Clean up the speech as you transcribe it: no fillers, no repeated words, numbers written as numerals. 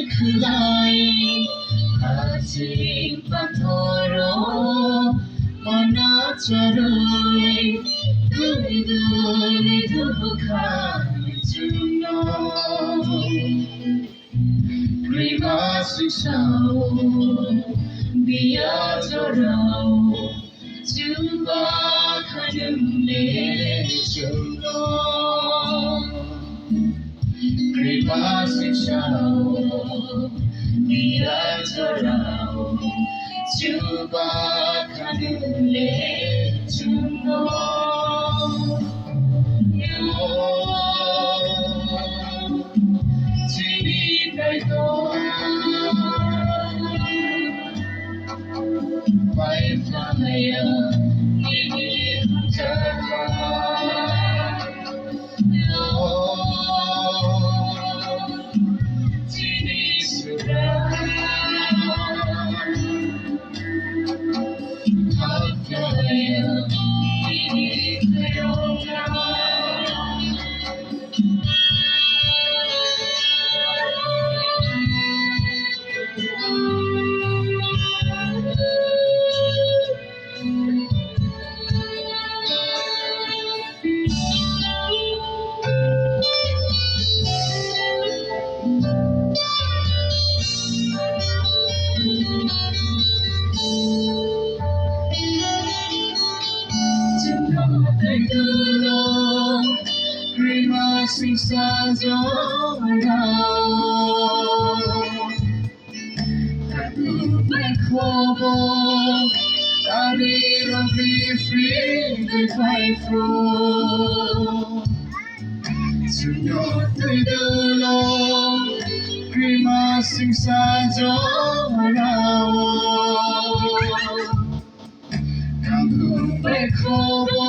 Kulai Hati Patoro Mana Charui Duri Duri Dubukha Juno Prima Sishao Bia Jorao Juba Kanumne Juno Prima Sishao Bia Jorao Juba Kanumne Juno Sing Jora Kokborok Tariro free the fight through Sunyo Twijwlang Prima Sing Jora Kokborok